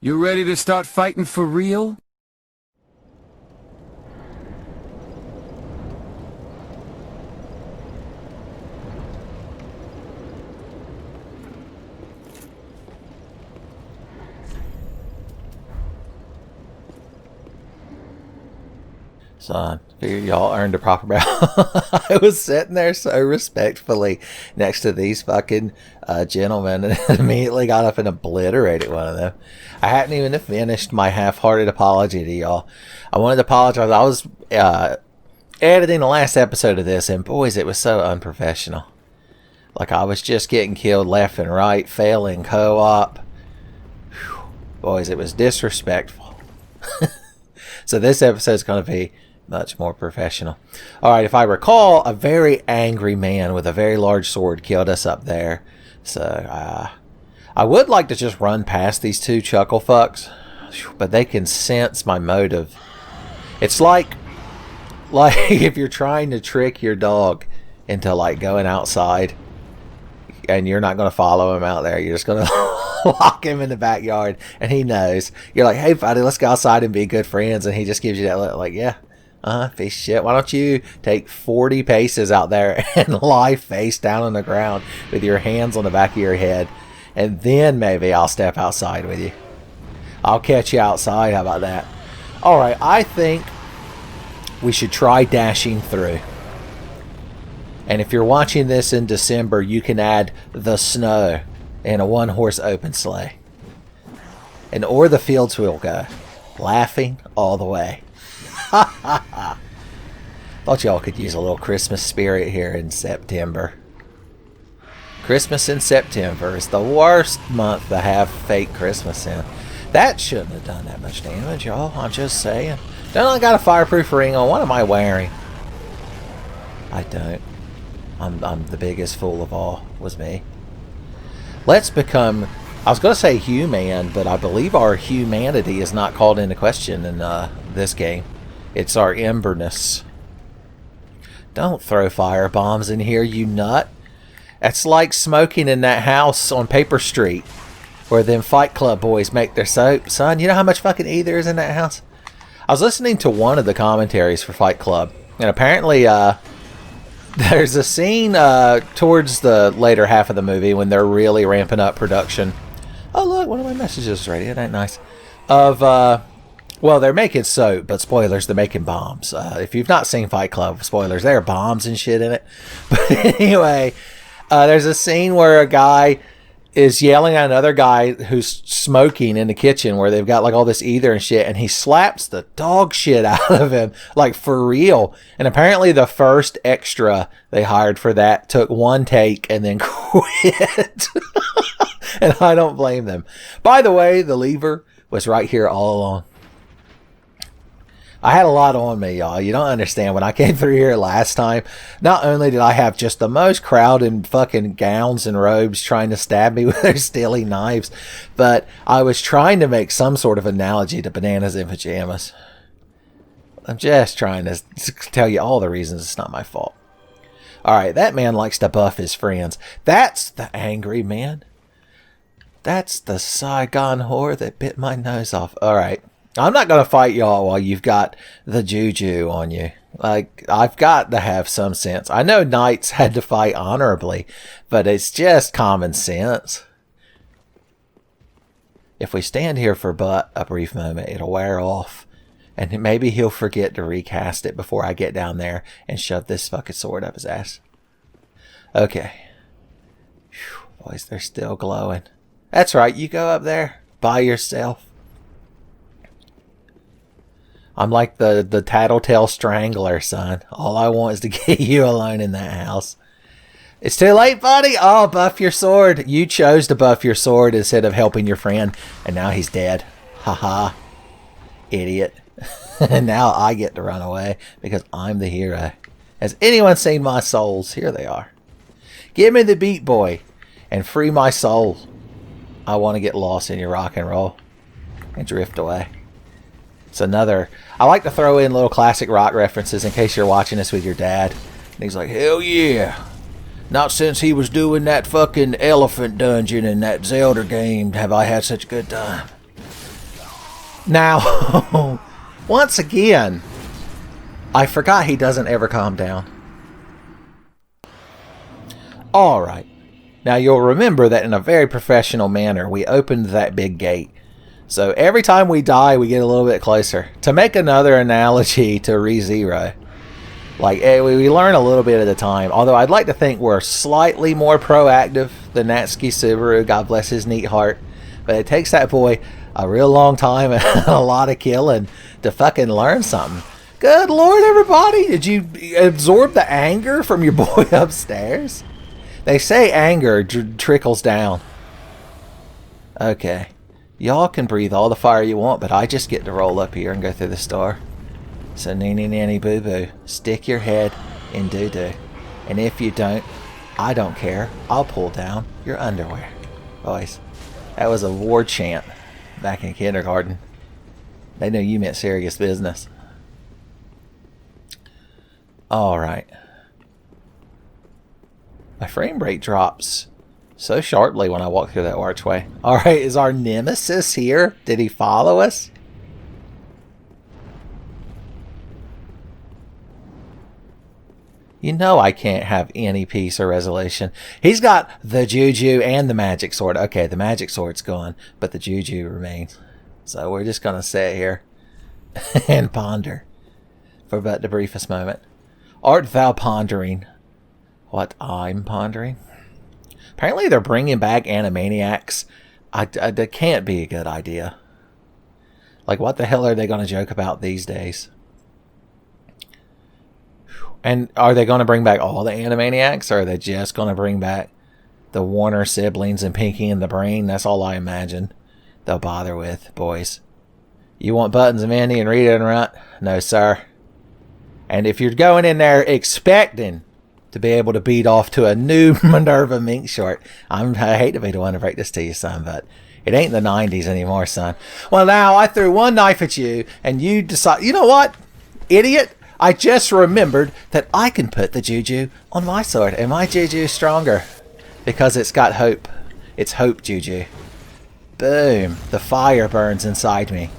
You ready to start fighting for real? Son, figure y'all earned a proper bow. I was sitting there so respectfully next to these fucking gentlemen and immediately got up and obliterated one of them. I hadn't even finished my half-hearted apology to y'all. I wanted to apologize. I was editing the last episode of this, and boys, it was so unprofessional. Like, I was just getting killed left and right, failing co-op. Boys, it was disrespectful. So this episode's going to be much more professional. Alright, if I recall, a very angry man with a very large sword killed us up there. So, I would like to just run past these two chuckle fucks, but they can sense my motive. It's like if you're trying to trick your dog into like going outside and you're not going to follow him out there. You're just going to lock him in the backyard and he knows. You're like, hey buddy, let's go outside and be good friends. And he just gives you that look like, yeah, piece of shit. Why don't you take 40 paces out there and lie face down on the ground with your hands on the back of your head, and then maybe I'll step outside with you. I'll catch you outside. How about that? All right, I think we should try dashing through. And if you're watching this in December, you can add the snow in a one-horse open sleigh. And o'er the fields we'll go, laughing all the way. Thought y'all could use a little Christmas spirit here in September. Christmas in September is the worst month to have fake Christmas in. That shouldn't have done that much damage, y'all. I'm just saying. Don't I got a fireproof ring on? What am I wearing? I don't. I'm the biggest fool of all. Was me. Let's become... I was going to say human, but I believe our humanity is not called into question in this game. It's our emberness. Don't throw fire bombs in here, you nut. That's like smoking in that house on Paper Street where them Fight Club boys make their soap. Son, you know how much fucking E there is in that house? I was listening to one of the commentaries for Fight Club, and apparently there's a scene towards the later half of the movie when they're really ramping up production. Oh, look, one of my messages is ready. Isn't that nice? Well, they're making soap, but spoilers, they're making bombs. If you've not seen Fight Club, spoilers, there are bombs and shit in it. But anyway, there's a scene where a guy is yelling at another guy who's smoking in the kitchen where they've got like all this ether and shit, and he slaps the dog shit out of him, like for real. And apparently the first extra they hired for that took one take and then quit. And I don't blame them. By the way, the lever was right here all along. I had a lot on me, y'all. You don't understand. When I came through here last time, not only did I have just the most crowded fucking gowns and robes trying to stab me with their steely knives, but I was trying to make some sort of analogy to bananas in pajamas. I'm just trying to tell you all the reasons it's not my fault. Alright, that man likes to buff his friends. That's the angry man. That's the Saigon whore that bit my nose off. Alright. I'm not going to fight y'all while you've got the juju on you. Like, I've got to have some sense. I know knights had to fight honorably, but it's just common sense. If we stand here for but a brief moment, it'll wear off. And maybe he'll forget to recast it before I get down there and shove this fucking sword up his ass. Okay. Whew, boys, they're still glowing. That's right, you go up there by yourself. I'm like the tattletale strangler, son. All I want is to get you alone in that house. It's too late, buddy. Oh, buff your sword. You chose to buff your sword instead of helping your friend, and now he's dead. Haha. Idiot. And now I get to run away because I'm the hero. Has anyone seen my souls? Here they are. Give me the beat, boy, and free my soul. I want to get lost in your rock and roll and drift away. It's another... I like to throw in little classic rock references in case you're watching this with your dad. And he's like, hell yeah. Not since he was doing that fucking elephant dungeon in that Zelda game have I had such a good time. Now, once again, I forgot he doesn't ever calm down. Alright. Now you'll remember that in a very professional manner, we opened that big gate. So every time we die, we get a little bit closer. To make another analogy to ReZero, like we learn a little bit at a time. Although I'd like to think we're slightly more proactive than Natsuki Subaru, God bless his neat heart. But it takes that boy a real long time and a lot of killing to fucking learn something. Good Lord, everybody, did you absorb the anger from your boy upstairs? They say anger trickles down. Okay. Y'all can breathe all the fire you want, but I just get to roll up here and go through the store. So nanny nanny boo boo, stick your head in doo doo. And if you don't, I don't care. I'll pull down your underwear. Boys, that was a war chant back in kindergarten. They knew you meant serious business. Alright. My frame rate drops so sharply when I walk through that archway. Alright, is our nemesis here? Did he follow us? You know I can't have any peace or resolution. He's got the juju and the magic sword. Okay, the magic sword's gone, but the juju remains. So we're just going to sit here and ponder for but the briefest moment. Art thou pondering what I'm pondering? Apparently they're bringing back Animaniacs. That can't be a good idea. Like, what the hell are they going to joke about these days? And are they going to bring back all the Animaniacs, or are they just going to bring back the Warner siblings and Pinky and the Brain? That's all I imagine they'll bother with, boys. You want Buttons and Mindy and Rita and Runt? No, sir. And if you're going in there expecting to be able to beat off to a new Minerva mink short, I hate to be the one to break this to you, son, but it ain't the 90s anymore, son. Well, now I threw one knife at you, and you decide, you know what, idiot? I just remembered that I can put the juju on my sword, and my juju is stronger because it's got hope. It's hope juju. Boom. The fire burns inside me.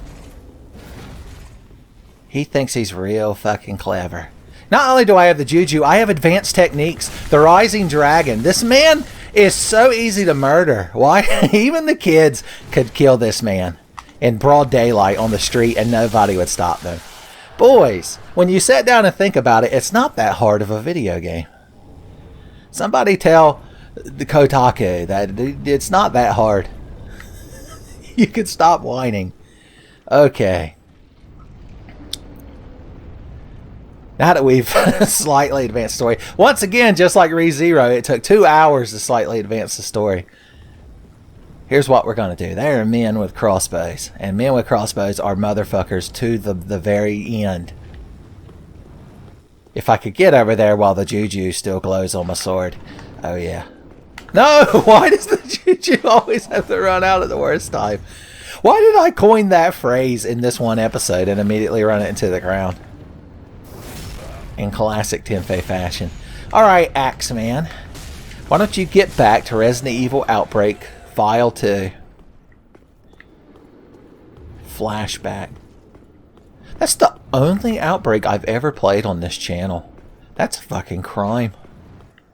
He thinks he's real fucking clever. Not only do I have the juju, I have advanced techniques. The Rising Dragon. This man is so easy to murder. Why? Even the kids could kill this man in broad daylight on the street and nobody would stop them. Boys, when you sit down and think about it, it's not that hard of a video game. Somebody tell the Kotaku that it's not that hard. You can stop whining. Okay. Now that we've slightly advanced the story. Once again, just like ReZero, it took 2 hours to slightly advance the story. Here's what we're going to do. There are men with crossbows. And men with crossbows are motherfuckers to the very end. If I could get over there while the juju still glows on my sword. Oh, yeah. No! Why does the juju always have to run out at the worst time? Why did I coin that phrase in this one episode and immediately run it into the ground? In classic Tenfey fashion. Alright, Axeman. Why don't you get back to Resident Evil Outbreak File 2. Flashback. That's the only Outbreak I've ever played on this channel. That's a fucking crime.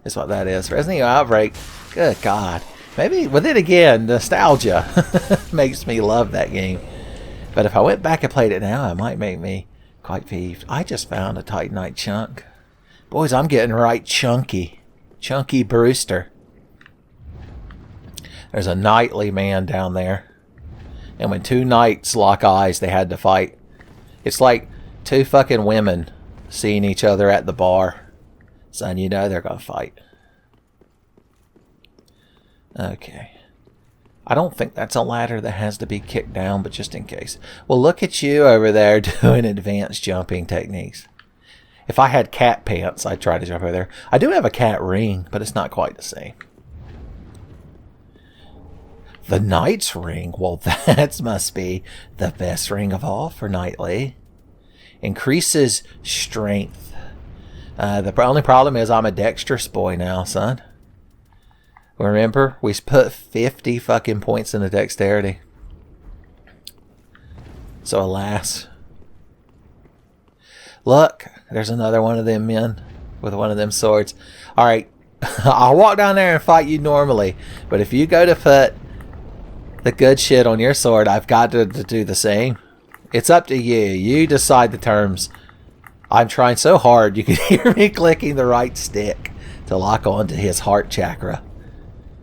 Is what that is. Resident Evil Outbreak. Good God. Maybe, but then again, nostalgia makes me love that game. But if I went back and played it now, it might make me quite peeved. I just found a Titanite chunk. Boys, I'm getting right chunky. Chunky Brewster. There's a knightly man down there. And when two knights lock eyes, they had to fight. It's like two fucking women seeing each other at the bar. Son, you know they're going to fight. Okay. I don't think that's a ladder that has to be kicked down, but just in case. Well, look at you over there doing advanced jumping techniques. If I had cat pants, I'd try to jump over there. I do have a cat ring, but it's not quite the same. The Knight's Ring? Well, that must be the best ring of all for Knightly. Increases strength. The only problem is I'm a dexterous boy now, son. Remember, we put 50 fucking points into dexterity. So alas. Look, there's another one of them men with one of them swords. Alright, I'll walk down there and fight you normally. But if you go to put the good shit on your sword, I've got to do the same. It's up to you. You decide the terms. I'm trying so hard you can hear me clicking the right stick to lock onto his heart chakra.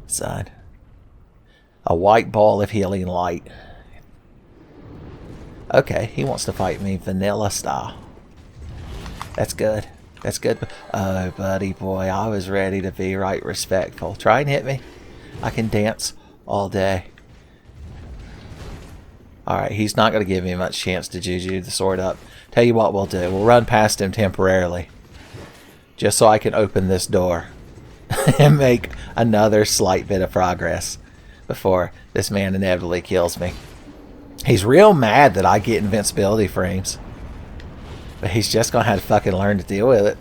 Son. A white ball of healing light. Okay, he wants to fight me vanilla style. That's good. That's good. Oh, buddy boy, I was ready to be right respectful. Try and hit me. I can dance all day. Alright, he's not going to give me much chance to juju the sword up. Tell you what we'll do. We'll run past him temporarily. Just so I can open this door. And make another slight bit of progress. Before this man inevitably kills me. He's real mad that I get invincibility frames. But he's just going to have to fucking learn to deal with it.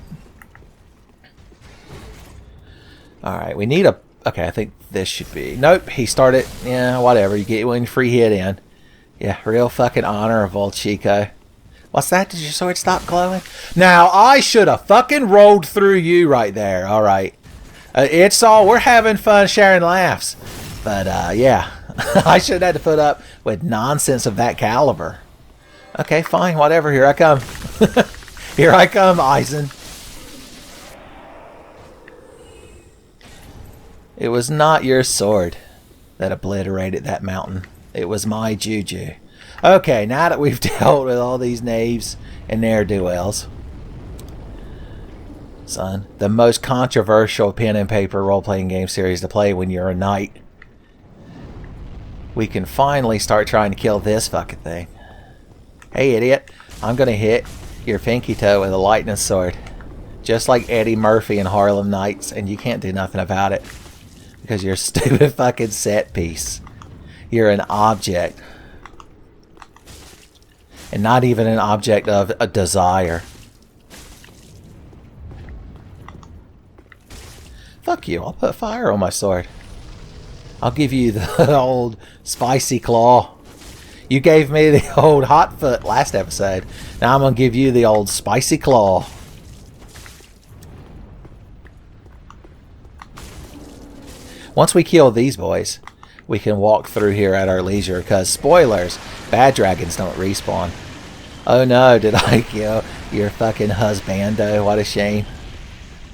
Alright, we need a... Okay, I think this should be... Nope, he started... Yeah, whatever. You get one free hit in. Yeah, real fucking honorable, Chico. What's that? Did your sword stop glowing? Now, I should have fucking rolled through you right there. Alright. It's all... We're having fun sharing laughs. But, yeah. I should have had to put up with nonsense of that caliber. Okay, fine, whatever. Here I come. Here I come, Eisen. It was not your sword that obliterated that mountain. It was my juju. Okay, now that we've dealt with all these knaves and ne'er-do-wells. Son, the most controversial pen and paper role-playing game series to play when you're a knight. We can finally start trying to kill this fucking thing. Hey, idiot. I'm going to hit your pinky toe with a lightning sword. Just like Eddie Murphy in Harlem Nights, and you can't do nothing about it. Because you're a stupid fucking set piece. You're an object. And not even an object of a desire. Fuck you. I'll put fire on my sword. I'll give you the old spicy claw. You gave me the old hot foot last episode. Now I'm going to give you the old spicy claw. Once we kill these boys, we can walk through here at our leisure. Because, spoilers, bad dragons don't respawn. Oh no, did I kill your fucking husbando? What a shame.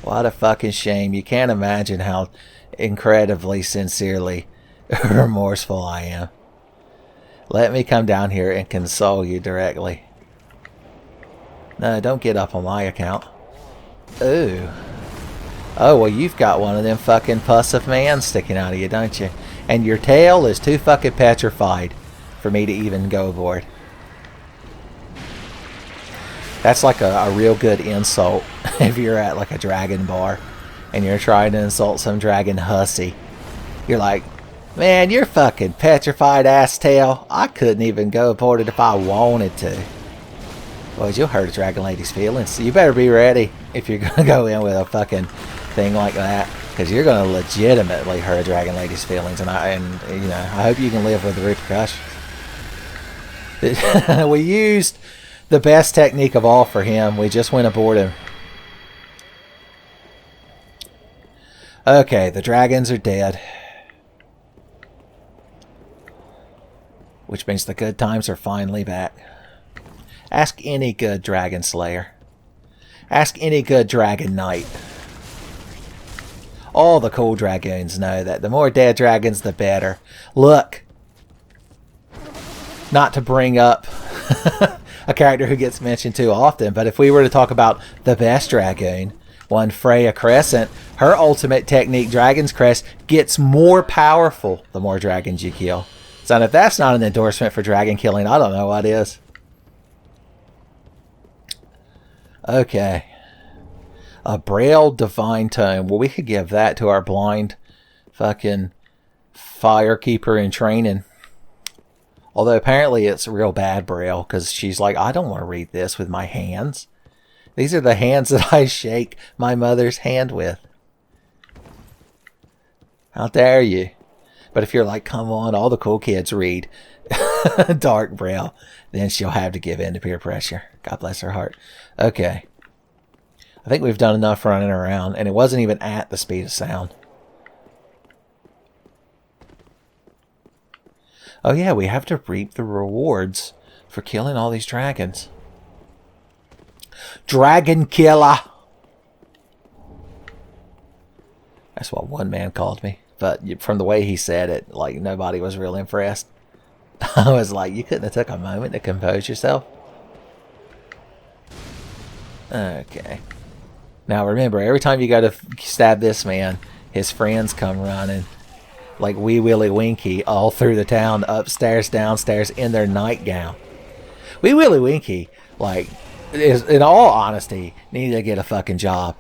What a fucking shame. You can't imagine how incredibly sincerely remorseful I am. Let me come down here and console you directly. No, don't get up on my account. Ooh. Oh, well, you've got one of them fucking puss of man sticking out of you, don't you? And your tail is too fucking petrified for me to even go aboard. That's like a real good insult if you're at like a dragon bar and you're trying to insult some dragon hussy. You're like, man, you're fucking petrified ass tail. I couldn't even go aboard it if I wanted to. Boys, you'll hurt a dragon lady's feelings. So you better be ready if you're going to go in with a fucking thing like that. Because you're going to legitimately hurt a dragon lady's feelings. And you know, I hope you can live with the repercussions. We used the best technique of all for him. We just went aboard him. Okay, the dragons are dead. Which means the good times are finally back. Ask any good dragon slayer. Ask any good dragon knight. All the cool dragoons know that the more dead dragons, the better. Look. Not to bring up a character who gets mentioned too often, but if we were to talk about the best dragoon, one Freya Crescent, her ultimate technique, Dragon's Crest, gets more powerful the more dragons you kill. So if that's not an endorsement for dragon killing, I don't know what is. Okay. A Braille Divine Tome. Well, we could give that to our blind fucking firekeeper in training. Although apparently it's real bad Braille, because she's like, I don't want to read this with my hands. These are the hands that I shake my mother's hand with. How dare you? But if you're like, come on, all the cool kids read Dark Braille. Then she'll have to give in to peer pressure. God bless her heart. Okay. I think we've done enough running around, and it wasn't even at the speed of sound. Oh yeah, we have to reap the rewards for killing all these dragons. Dragon killer! That's what one man called me. But from the way he said it, like, nobody was real impressed. I was like, you couldn't have took a moment to compose yourself? Okay. Now remember, every time you go to stab this man, his friends come running. Like Wee Willie Winky all through the town, upstairs, downstairs, in their nightgown. Wee Willie Winky, like, is, in all honesty, needed to get a fucking job.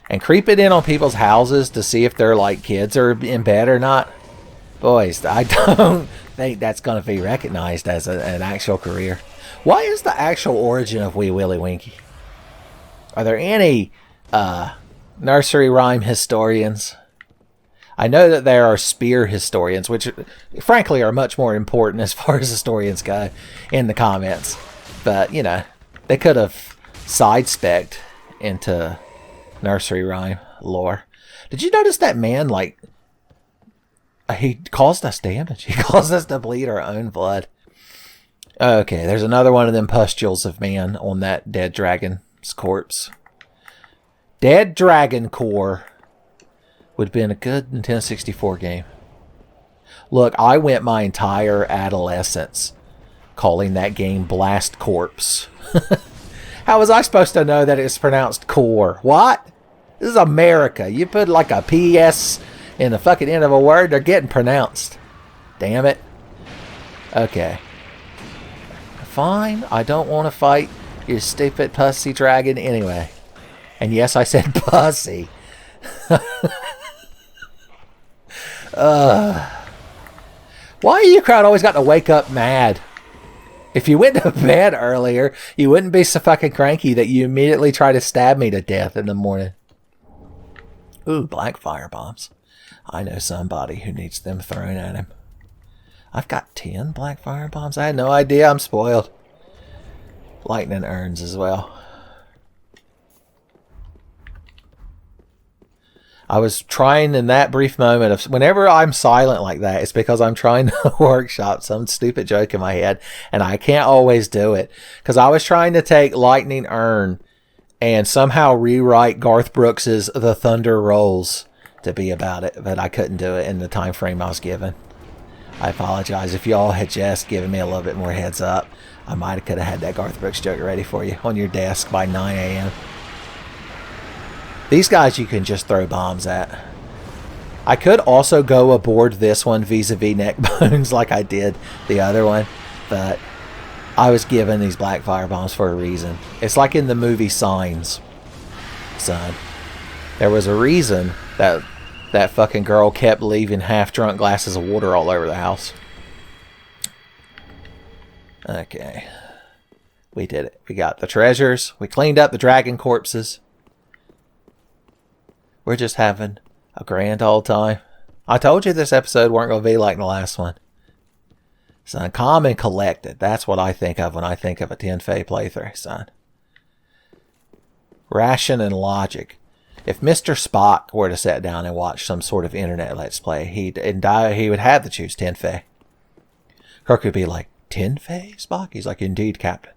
And creeping in on people's houses to see if their, like, kids are in bed or not. Boys, I don't think that's going to be recognized as an actual career. What is the actual origin of Wee Willie Winky? Are there any nursery rhyme historians? I know that there are spear historians, which frankly are much more important as far as historians go in the comments. But, you know, they could have side-specced into nursery rhyme lore. Did you notice that man, like, he caused us damage. He caused us to bleed our own blood. Okay, there's another one of them pustules of man on that dead dragon's corpse. Dead Dragon Core would have been a good Nintendo 64 game. Look, I went my entire adolescence calling that game Blast Corpse. How was I supposed to know that it's pronounced core? What? This is America. You put like a PS in the fucking end of a word, they're getting pronounced. Damn it. Okay. Fine, I don't want to fight your stupid pussy dragon anyway. And yes, I said pussy. Why you crowd always got to wake up mad? If you went to bed earlier, you wouldn't be so fucking cranky that you immediately try to stab me to death in the morning. Ooh, black fire bombs. I know somebody who needs them thrown at him. I've got 10 black fire bombs. I had no idea. I'm spoiled. Lightning urns as well. I was trying in that brief moment of whenever I'm silent like that, it's because I'm trying to workshop some stupid joke in my head, and I can't always do it. Because I was trying to take Lightning Urn and somehow rewrite Garth Brooks's The Thunder Rolls to be about it, but I couldn't do it in the time frame I was given. I apologize. If y'all had just given me a little bit more heads up, I might have could have had that Garth Brooks joke ready for you on your desk by 9 a.m. These guys you can just throw bombs at. I could also go aboard this one vis-a-vis neck bones like I did the other one, but I was given these black fire bombs for a reason. It's like in the movie Signs, son. There was a reason that that fucking girl kept leaving half-drunk glasses of water all over the house. Okay. We did it. We got the treasures. We cleaned up the dragon corpses. We're just having a grand old time. I told you this episode weren't going to be like the last one. Son, calm and collected. That's what I think of when I think of a Tenfey playthrough, son. Ration and logic. If Mr. Spock were to sit down and watch some sort of internet Let's Play, he would have to choose Tenfey. Kirk would be like, Tenfey, Spock? He's like, indeed, Captain.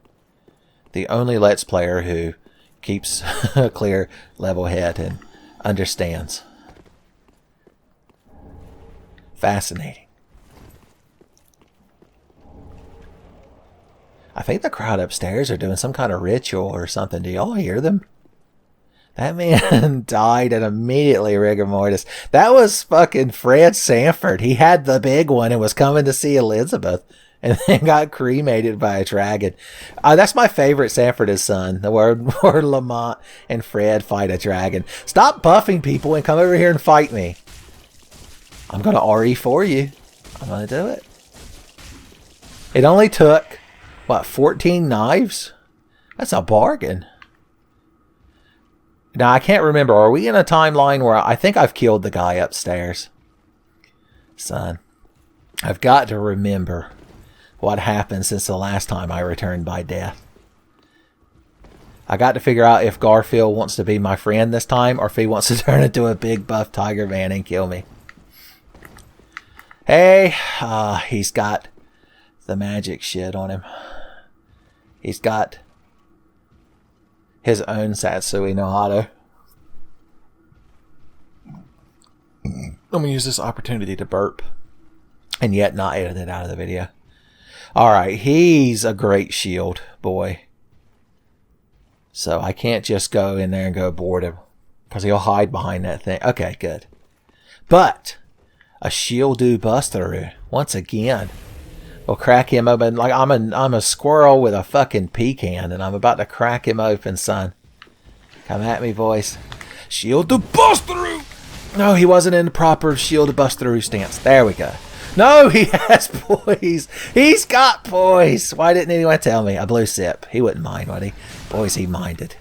The only Let's Player who keeps a clear, level head and understands. Fascinating. I think the crowd upstairs are doing some kind of ritual or something. Do y'all hear them? That man died and immediately rigor mortis. That was fucking Fred Sanford. He had the big one and was coming to see Elizabeth and then got cremated by a dragon. That's my favorite Sanford is son. The where Lamont and Fred fight a dragon. Stop buffing people and come over here and fight me. I'm going to RE for you. I'm going to do it. It only took, what, 14 knives? That's a bargain. Now, I can't remember. Are we in a timeline where I think I've killed the guy upstairs? Son, I've got to remember what happened since the last time I returned by death. I got to figure out if Garfield wants to be my friend this time, or if he wants to turn into a big buff tiger man and kill me. Hey, he's got the magic shit on him. He's got his own Satsui no Hado. I'm going to use this opportunity to burp and yet not edit it out of the video. Alright, he's a great shield boy. So I can't just go in there and go board him, because he'll hide behind that thing. Okay, good. But a shield do bust through once again. We'll crack him open like I'm a squirrel with a fucking pecan, and I'm about to crack him open, son. Come at me, boys. Shield to bust through. No, he wasn't in the proper shield to bust through stance. There we go. No, he has poise. He's got poise. Why didn't anyone tell me? A blue sip. He wouldn't mind, would he? Boys, he minded.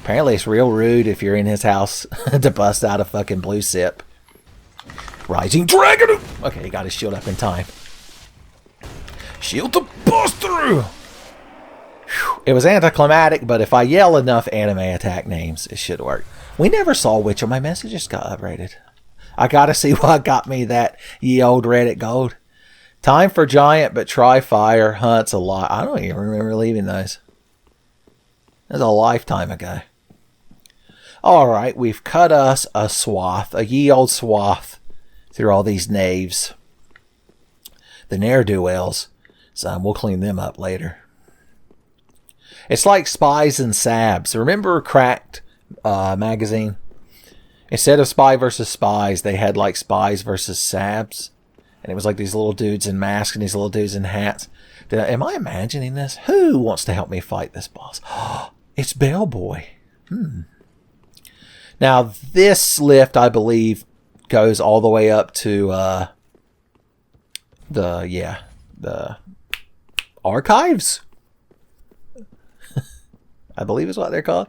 Apparently, it's real rude if you're in his house to bust out a fucking blue sip. Rising Dragon. Okay, he got his shield up in time. Shield to bust through. Whew. It was anticlimactic, but if I yell enough anime attack names, it should work. We never saw which of my messages got upgraded. I gotta see what got me that ye old Reddit gold. Time for giant, but try fire hunts a lot. I don't even remember leaving those. That was a lifetime ago. Alright, we've cut us a swath, a ye old swath, through all these knaves. The ne'er-do-wells. So we'll clean them up later. It's like Spies and Sabs. Remember Cracked magazine? Instead of Spy versus Spies, they had like Spies versus Sabs. And it was like these little dudes in masks and these little dudes in hats. Am I imagining this? Who wants to help me fight this boss? It's Bellboy. Now, this lift, I believe, goes all the way up to the archives. I believe is what they're called.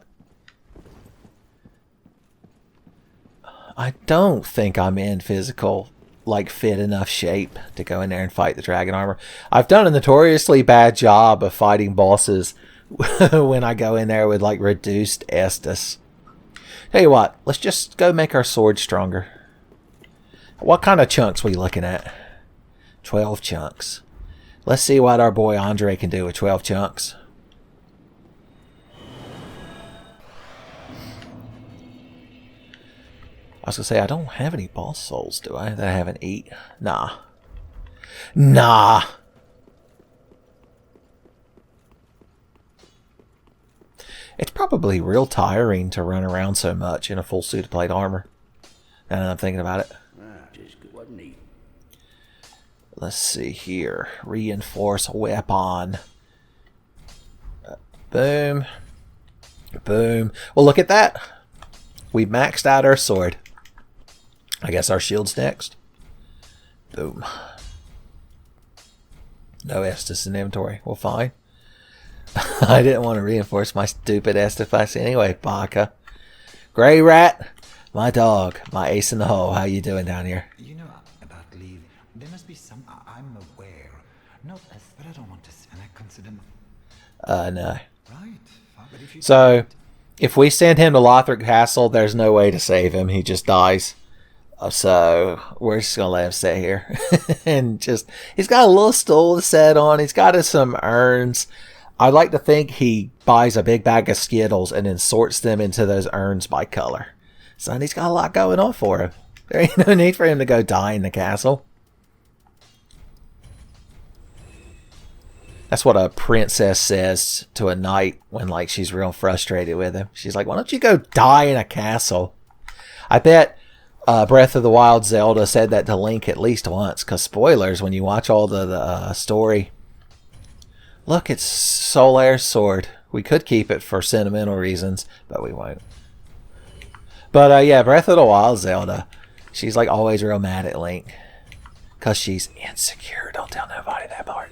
I don't think I'm in physical, like, fit enough shape to go in there and fight the dragon armor. I've done a notoriously bad job of fighting bosses when I go in there with, like, reduced Estus. Tell you what, let's just go make our sword stronger. What kind of chunks we looking at? 12 chunks. Let's see what our boy Andre can do with 12 chunks. I was going to say, I don't have any boss souls, do I? That I haven't eat? Nah. Nah! It's probably real tiring to run around so much in a full suit of plate armor. Now that I'm thinking about it. Let's see here. Reinforce weapon. Boom. Boom. Well, look at that. We maxed out our sword. I guess our shield's next. Boom. No Estus in inventory. Well, fine. I didn't want to reinforce my stupid Estus anyway, Baka. Grey Rat, my dog, my ace in the hole. How you doing down here? You know about leaving. There must be some. I'm aware. Not as, but I don't want to. And I consider. No. Right. But if you So, if we send him to Lothric Castle, there's no way to save him. He just dies. So, we're just going to let him stay here. And just, he's got a little stool to set on. He's got some urns. I like to think he buys a big bag of Skittles and then sorts them into those urns by color. So, he's got a lot going on for him. There ain't no need for him to go die in the castle. That's what a princess says to a knight when, like, she's real frustrated with him. She's like, why don't you go die in a castle? I bet Breath of the Wild Zelda said that to Link at least once. Because spoilers, when you watch all the story. Look, it's Solaire's sword. We could keep it for sentimental reasons, but we won't. But, yeah, Breath of the Wild Zelda. She's, like, always real mad at Link. Because she's insecure. Don't tell nobody that part.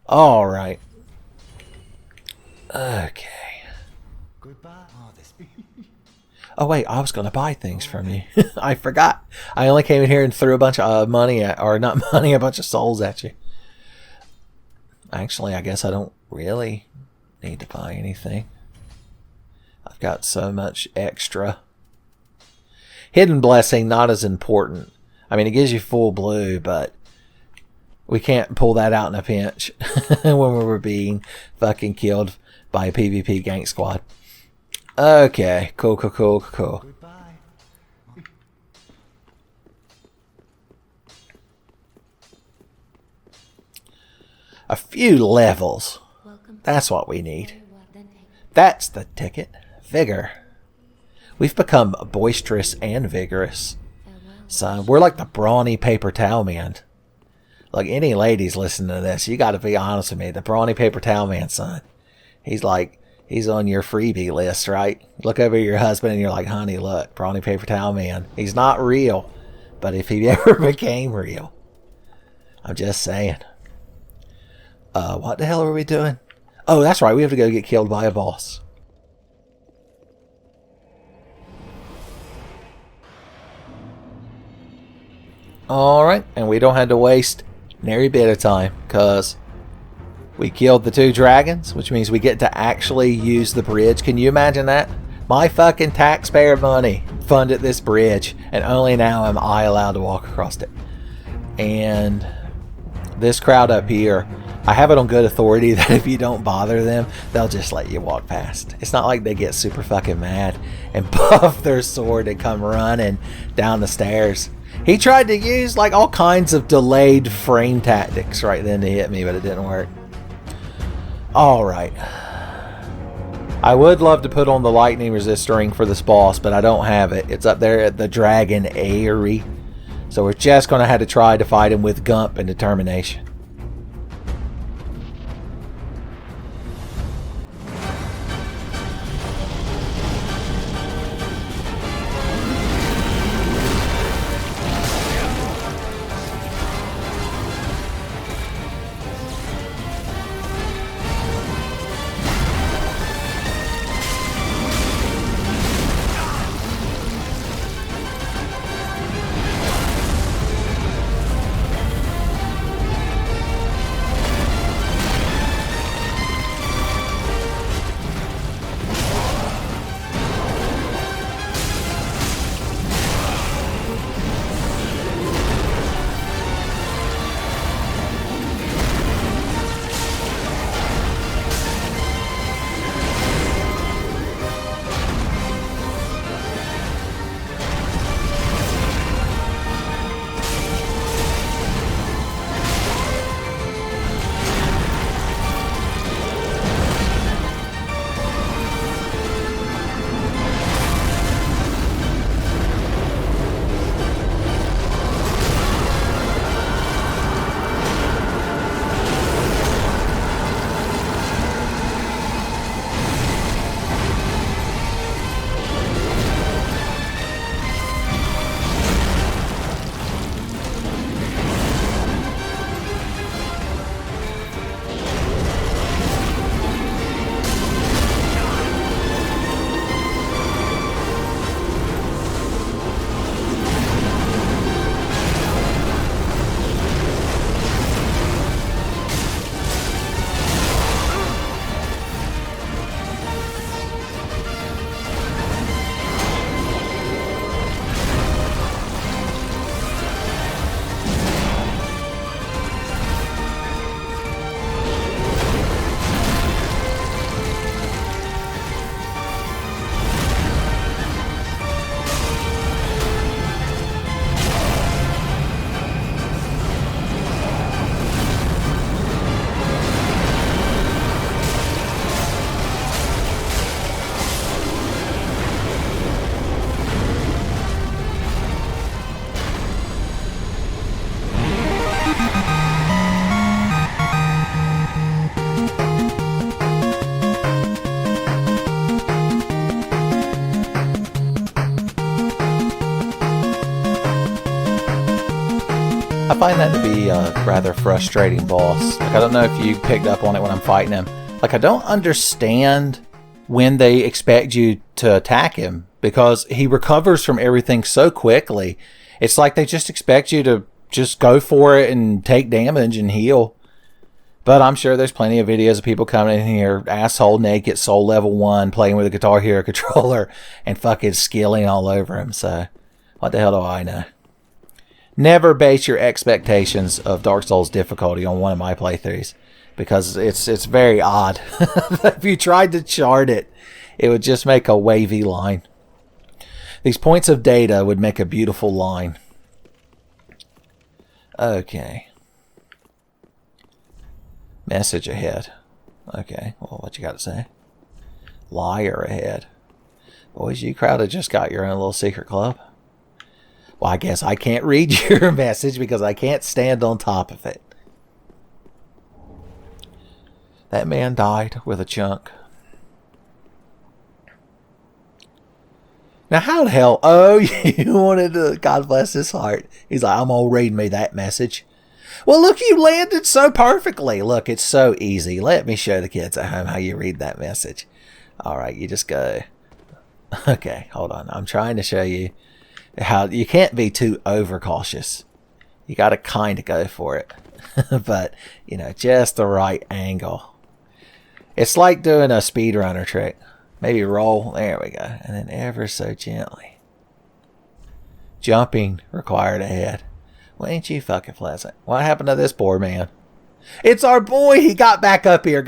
Alright. Okay. goodbye. Oh, this. Oh, wait, I was going to buy things from you. I forgot. I only came in here and threw a bunch of money at, or not money, a bunch of souls at you. Actually, I guess I don't really need to buy anything. I've got so much extra. Hidden Blessing, not as important. I mean, it gives you full blue, but we can't pull that out in a pinch when we were being fucking killed by a PvP gank squad. Okay, cool. Goodbye. A few levels. That's what we need. That's the ticket. Vigor. We've become boisterous and vigorous. Son, we're like the brawny paper towel man. Like, any ladies listening to this, you gotta be honest with me. The brawny paper towel man, son. He's on your freebie list, right? Look over at your husband and you're like, honey, look, brawny paper towel man. He's not real. But if he ever became real. I'm just saying. What the hell are we doing? Oh, that's right. We have to go get killed by a boss. Alright, and we don't have to waste nary bit of time, because we killed the 2 dragons, which means we get to actually use the bridge. Can you imagine that? My fucking taxpayer money funded this bridge, and only now am I allowed to walk across it. And this crowd up here, I have it on good authority that if you don't bother them, they'll just let you walk past. It's not like they get super fucking mad and buff their sword and come running down the stairs. He tried to use like all kinds of delayed frame tactics right then to hit me, but it didn't work. Alright. I would love to put on the lightning resistor ring for this boss, but I don't have it. It's up there at the Dragon Eyrie. So we're just going to have to try to fight him with Gump and determination. I find that to be a rather frustrating boss. Like, I don't know if you picked up on it when I'm fighting him. Like, I don't understand when they expect you to attack him, because he recovers from everything so quickly. It's like they just expect you to just go for it and take damage and heal. But I'm sure there's plenty of videos of people coming in here, asshole naked, soul level 1, playing with a Guitar Hero controller, and fucking skilling all over him. So, what the hell do I know? Never base your expectations of Dark Souls difficulty on one of my playthroughs, because it's very odd. If you tried to chart it, it would just make a wavy line. These points of data would make a beautiful line. Okay. Message ahead. Okay, well, what you got to say? Liar ahead. Boys, you crowd have just got your own little secret club. Well, I guess I can't read your message because I can't stand on top of it. That man died with a chunk. Now, how the hell? Oh, you wanted to... God bless his heart. He's like, I'm going to read me that message. Well, look, you landed so perfectly. Look, it's so easy. Let me show the kids at home how you read that message. All right, you just go. Okay, hold on. I'm trying to show you how you can't be too overcautious. You got to kind of go for it. But, you know, just the right angle. It's like doing a speedrunner trick. Maybe roll. There we go. And then ever so gently. Jumping required ahead. Well, ain't you fucking pleasant? What happened to this poor man? It's our boy. He got back up here.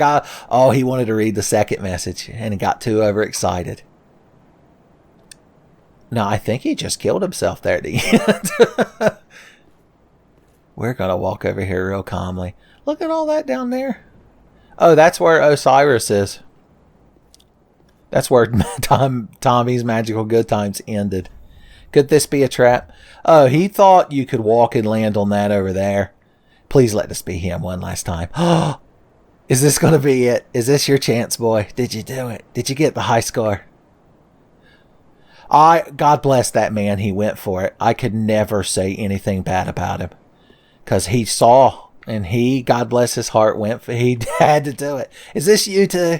Oh, he wanted to read the second message. And he got too overexcited. No, I think he just killed himself there at the end. We're going to walk over here real calmly. Look at all that down there. Oh, that's where Osiris is. That's where Tommy's Magical Good Times ended. Could this be a trap? Oh, he thought you could walk and land on that over there. Please let this be him one last time. Oh, is this going to be it? Is this your chance, boy? Did you do it? Did you get the high score? God bless that man. He went for it. I could never say anything bad about him. Because he saw, and he, God bless his heart, went for, he had to do it. Is this you too?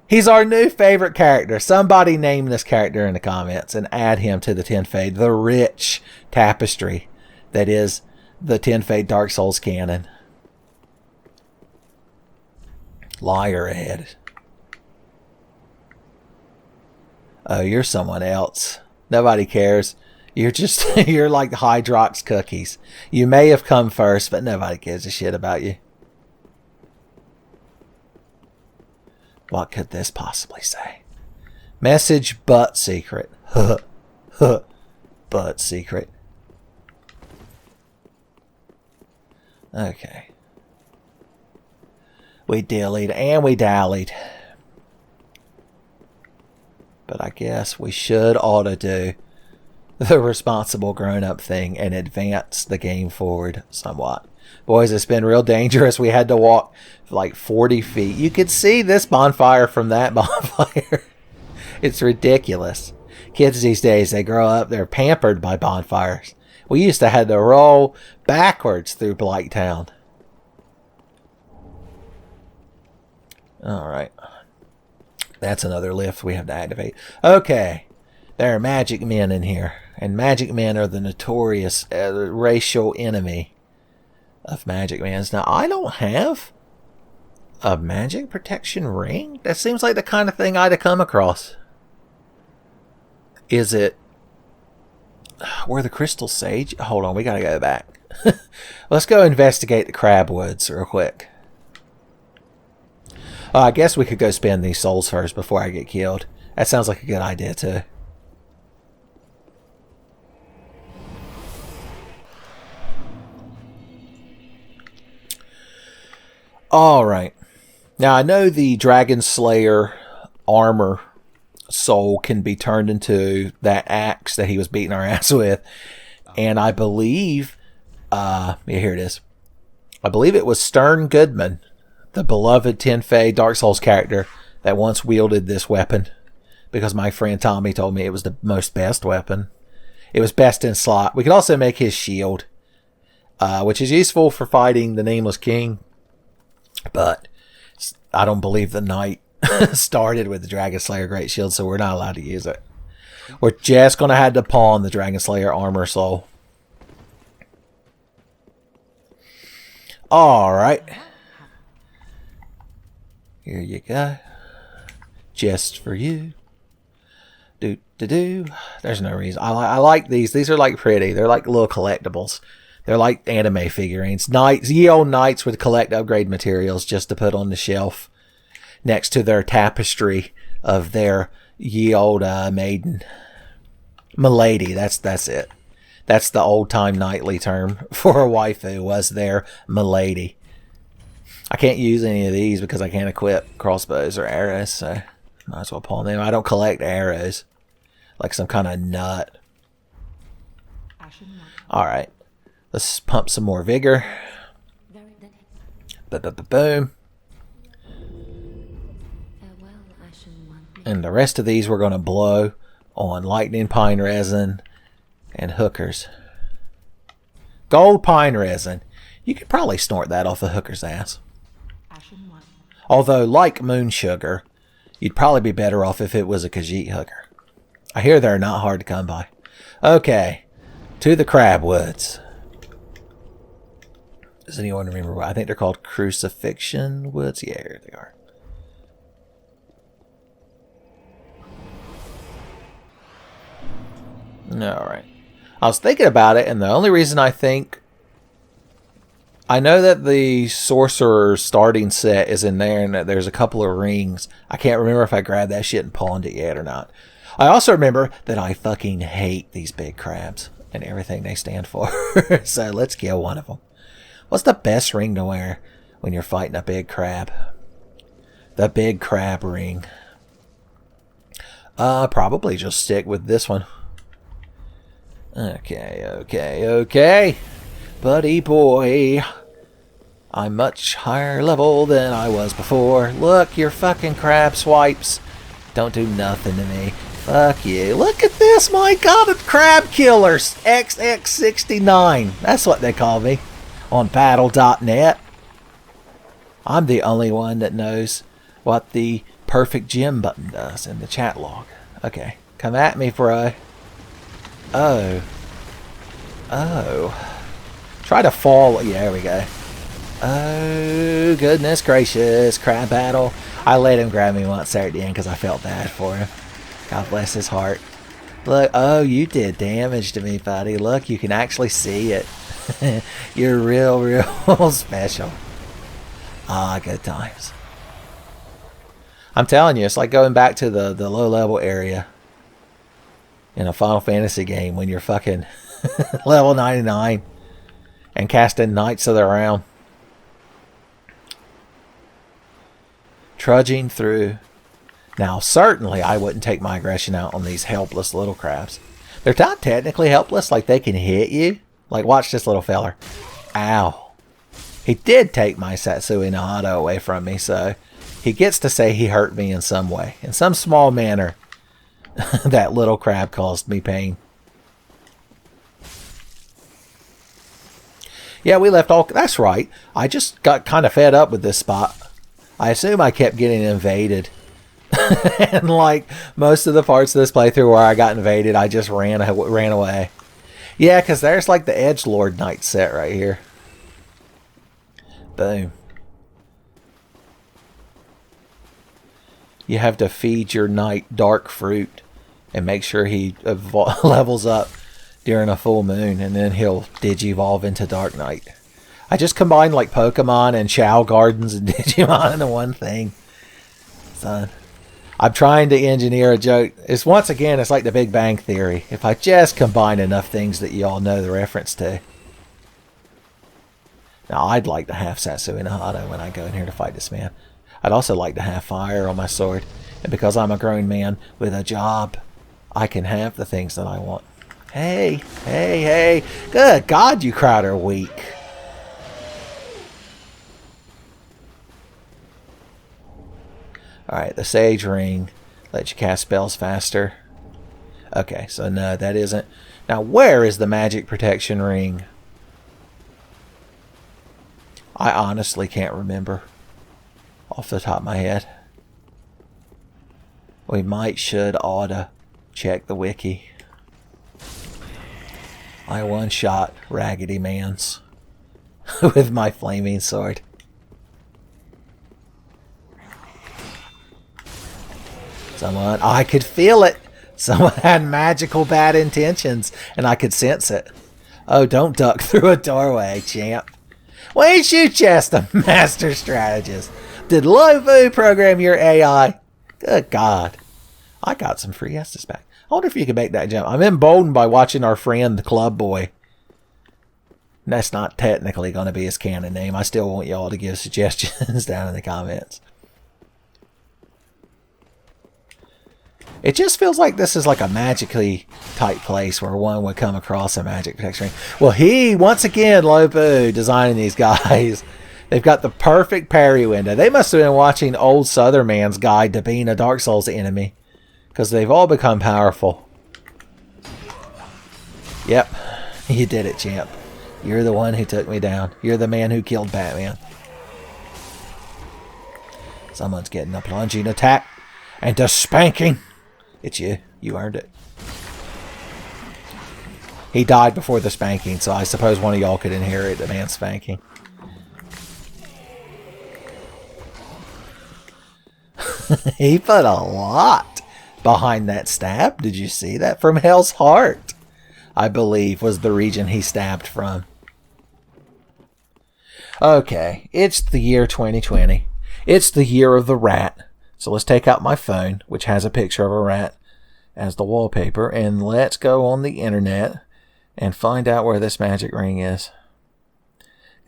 He's our new favorite character. Somebody name this character in the comments and add him to the Tenfey, the rich tapestry that is the Tenfey Dark Souls canon. Liar ahead. Oh, you're someone else. Nobody cares. You're just, you're like Hydrox cookies. You may have come first, but nobody gives a shit about you. What could this possibly say? Message but secret. But secret. Okay. We dillied and we dallied. But I guess we should ought to do the responsible grown-up thing and advance the game forward somewhat. Boys, it's been real dangerous. We had to walk like 40 feet. You could see this bonfire from that bonfire. It's ridiculous. Kids these days, they grow up, they're pampered by bonfires. We used to have to roll backwards through Blighttown. Alright. That's another lift we have to activate. Okay. There are magic men in here. And magic men are the notorious racial enemy of magic mans. Now, I don't have a magic protection ring. That seems like the kind of thing I'd have come across. Is it where the crystal sage? Hold on, we gotta go back. Let's go investigate the crabwoods real quick. I guess we could go spend these souls first before I get killed. That sounds like a good idea too. Alright. Now I know the Dragon Slayer armor soul can be turned into that axe that he was beating our ass with. And I believe, yeah, here it is. I believe it was Stern Goodman, the beloved Tenfey Dark Souls character, that once wielded this weapon. Because my friend Tommy told me it was the most best weapon. It was best in slot. We could also make his shield, which is useful for fighting the Nameless King. But I don't believe the knight started with the Dragon Slayer Great Shield, so we're not allowed to use it. We're just going to have to pawn the Dragon Slayer Armor Soul. Alright. Here you go. Just for you. Do. There's no reason. I like these. These are like pretty. They're like little collectibles. They're like anime figurines. Knights, ye old knights would collect upgrade materials just to put on the shelf next to their tapestry of their ye old maiden. Milady, that's it. That's the old time knightly term for a waifu, was their milady. I can't use any of these because I can't equip crossbows or arrows, so might as well pawn them. I don't collect arrows like some kind of nut. Alright. Let's pump some more vigor. Boom. And the rest of these we're going to blow on lightning pine resin and hookers. Gold pine resin. You could probably snort that off a hooker's ass. Although, like moon sugar, you'd probably be better off if it was a Khajiit hooker. I hear they're not hard to come by. Okay, to the crab woods. Does anyone remember what? I think they're called crucifixion woods. Yeah, here they are. Alright. I was thinking about it, and the only reason I think... I know that the Sorcerer's starting set is in there, and that there's a couple of rings. I can't remember if I grabbed that shit and pawned it yet or not. I also remember that I fucking hate these big crabs and everything they stand for. So let's kill one of them. What's the best ring to wear when you're fighting a big crab? The big crab ring. Probably just stick with this one. Okay. Buddy boy. I'm much higher level than I was before. Look, your fucking crab swipes don't do nothing to me. Fuck you. Look at this, my god, crab killers. XX69. That's what they call me on battle.net. I'm the only one that knows what the perfect gem button does in the chat log. Okay, come at me, bro. Oh. Try to fall. Yeah, there we go. Oh, goodness gracious. Crab battle. I let him grab me once there at the end because I felt bad for him. God bless his heart. Look. Oh, you did damage to me, buddy. Look, you can actually see it. You're real special. Ah, good times. I'm telling you, it's like going back to the low-level area in a Final Fantasy game when you're fucking level 99 and casting Knights of the Round. Trudging through. Now, certainly I wouldn't take my aggression out on these helpless little crabs. They're not technically helpless, like they can hit you. Like, watch this little feller. Ow. He did take my Satsui no Hado away from me, so he gets to say he hurt me in some way. In some small manner. That little crab caused me pain. Yeah, we left all... That's right. I just got kind of fed up with this spot. I assume I kept getting invaded. And like most of the parts of this playthrough where I got invaded, I just ran away. Yeah, because there's like the Edgelord Knight set right here. Boom. You have to feed your knight dark fruit and make sure he levels up during a full moon, and then he'll digivolve into Dark Knight. I just combined like Pokemon and Chao Gardens and Digimon into one thing. Son. I'm trying to engineer a joke. It's once again, it's like the Big Bang Theory. If I just combine enough things that you all know the reference to. Now, I'd like to have Satsui no Hado when I go in here to fight this man. I'd also like to have fire on my sword. And because I'm a grown man with a job, I can have the things that I want. Hey. Good God, you crowd are weak. Alright, the Sage Ring lets you cast spells faster. Okay, so no, that isn't. Now, where is the Magic Protection Ring? I honestly can't remember off the top of my head. We oughta check the wiki. I one-shot Raggedy Mans with my flaming sword. Someone, I could feel it. Someone had magical bad intentions, and I could sense it. Oh, don't duck through a doorway, champ. Why ain't you just a master strategist? Did Lovu program your AI? Good God. I got some free Estus back. I wonder if you can make that jump. I'm emboldened by watching our friend, the club boy. That's not technically going to be his canon name. I still want y'all to give suggestions down in the comments. It just feels like this is like a magically type place where one would come across a magic protection ring. Well, once again, Lobu designing these guys. They've got the perfect parry window. They must have been watching Old Southern Man's Guide to Being a Dark Souls enemy. Because they've all become powerful. Yep. You did it, champ. You're the one who took me down. You're the man who killed Batman. Someone's getting a plunging attack. And a spanking. It's you. You earned it. He died before the spanking, so I suppose one of y'all could inherit the man's spanking. He put a lot behind that stab. Did you see that? From Hell's Heart, I believe, was the region he stabbed from. Okay, it's the year 2020. It's the year of the rat. So let's take out my phone, which has a picture of a rat as the wallpaper, and let's go on the internet and find out where this magic ring is.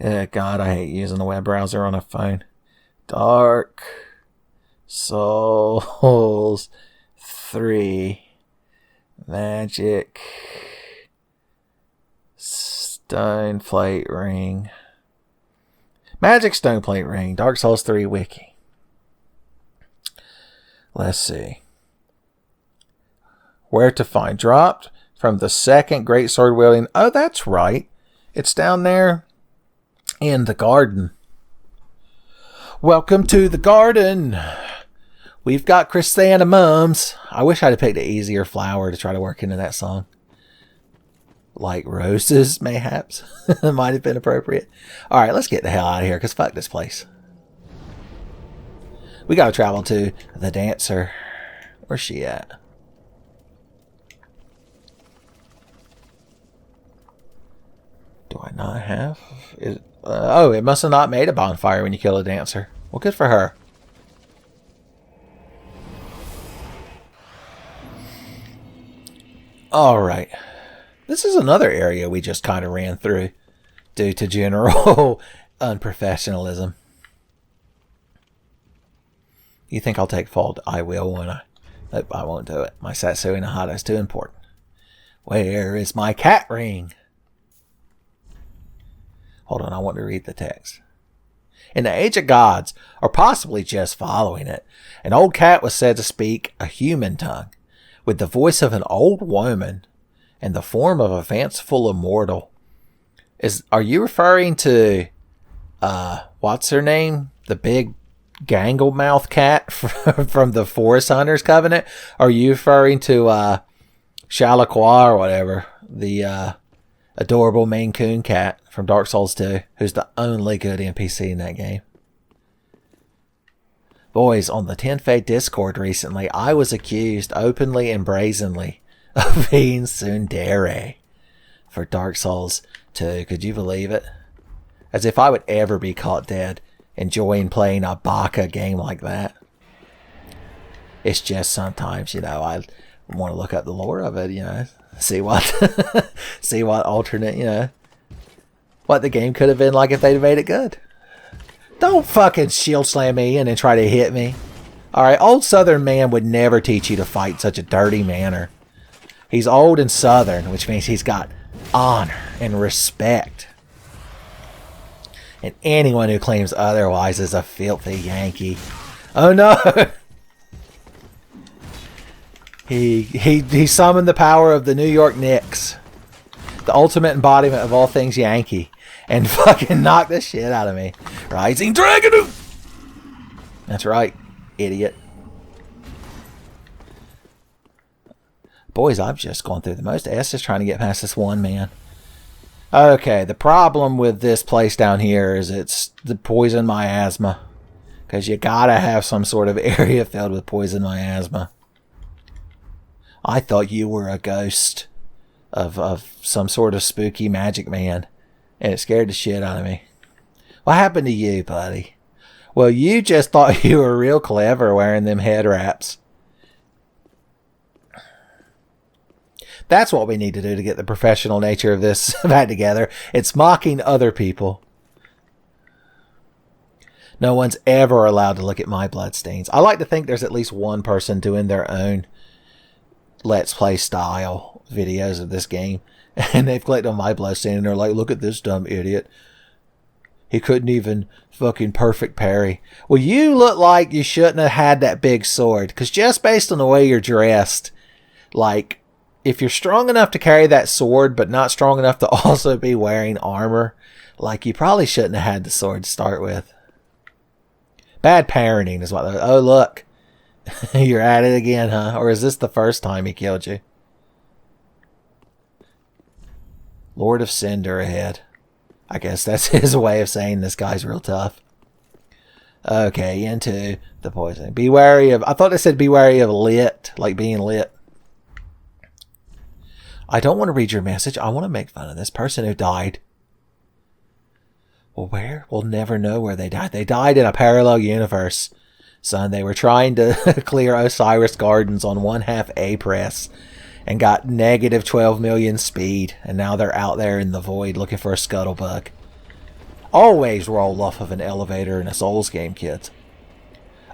God, I hate using the web browser on a phone. Dark Souls 3 Magic Stone Plate Ring. Magic Stone Plate Ring. Dark Souls 3 Wiki. Let's see. Where to find. Dropped from the second great sword wielding. Oh, that's right. It's down there in the garden. Welcome to the garden. We've got chrysanthemums. I wish I'd have picked an easier flower to try to work into that song. Like roses, mayhaps. Might have been appropriate. Alright, let's get the hell out of here, because fuck this place. We gotta travel to the dancer. Where's she at? Do I not have? Oh, it must have not made a bonfire when you kill a dancer. Well, good for her. Alright. This is another area we just kind of ran through due to general unprofessionalism. You think I'll take fault? I will, won't I? Nope, I won't do it. My Satsui no Hata is too important. Where is my cat ring? Hold on, I want to read the text. In the age of gods, or possibly just following it, an old cat was said to speak a human tongue, with the voice of an old woman and the form of a fanciful immortal. Are you referring to, what's her name? The big gangle-mouth cat from the Forest Hunters Covenant? Are you referring to, Shalaqua or whatever? The, adorable Maine Coon cat from Dark Souls 2, who's the only good NPC in that game. Boys, on the Tenfey Discord recently, I was accused openly and brazenly of being tsundere for Dark Souls 2. Could you believe it? As if I would ever be caught dead enjoying playing a baka game like that. It's just sometimes, I want to look up the lore of it, see what see what alternate, what the game could have been like if they'd made it good. Don't fucking shield slam me in and try to hit me. Alright, Old Southern Man would never teach you to fight in such a dirty manner. He's old and Southern, which means he's got honor and respect. And anyone who claims otherwise is a filthy Yankee. Oh no! He summoned the power of the New York Knicks, the ultimate embodiment of all things Yankee, and fucking knocked the shit out of me. Rising Dragoon! That's right, idiot. Boys, I've just gone through the most S's trying to get past this one man. Okay, the problem with this place down here is it's the poison miasma. Because you gotta have some sort of area filled with poison miasma. I thought you were a ghost of some sort of spooky magic man, and it scared the shit out of me. What happened to you, buddy? Well, you just thought you were real clever wearing them head wraps. That's what we need to do to get the professional nature of this back together. It's mocking other people. No one's ever allowed to look at my bloodstains. I like to think there's at least one person doing their own Let's Play style videos of this game. And they've clicked on my bloodstain and they're like, look at this dumb idiot. He couldn't even fucking perfect parry. Well, you look like you shouldn't have had that big sword. Because just based on the way you're dressed, like, if you're strong enough to carry that sword, but not strong enough to also be wearing armor, like, you probably shouldn't have had the sword to start with. Bad parenting is what they're... Oh, look. You're at it again, huh? Or is this the first time he killed you? Lord of Cinder ahead. I guess that's his way of saying this guy's real tough. Okay, into the poison. Be wary of... I thought they said be wary of lit, like being lit. I don't want to read your message. I want to make fun of this person who died. Well, where? We'll never know where they died. They died in a parallel universe. Son, they were trying to clear Osiris Gardens on 1/2 A press and got negative 12 million speed. And now they're out there in the void looking for a scuttlebug. Always roll off of an elevator in a Souls game, kids.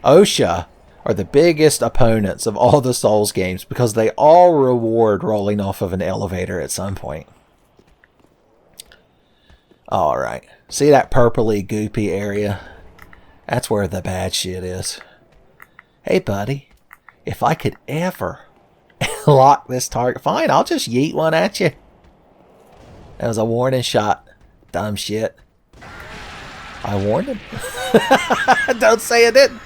OSHA are the biggest opponents of all the Souls games because they all reward rolling off of an elevator at some point. Alright. See that purpley goopy area? That's where the bad shit is. Hey, buddy. If I could ever lock this target... Fine, I'll just yeet one at you. That was a warning shot. Dumb shit. I warned him. Don't say it didn't.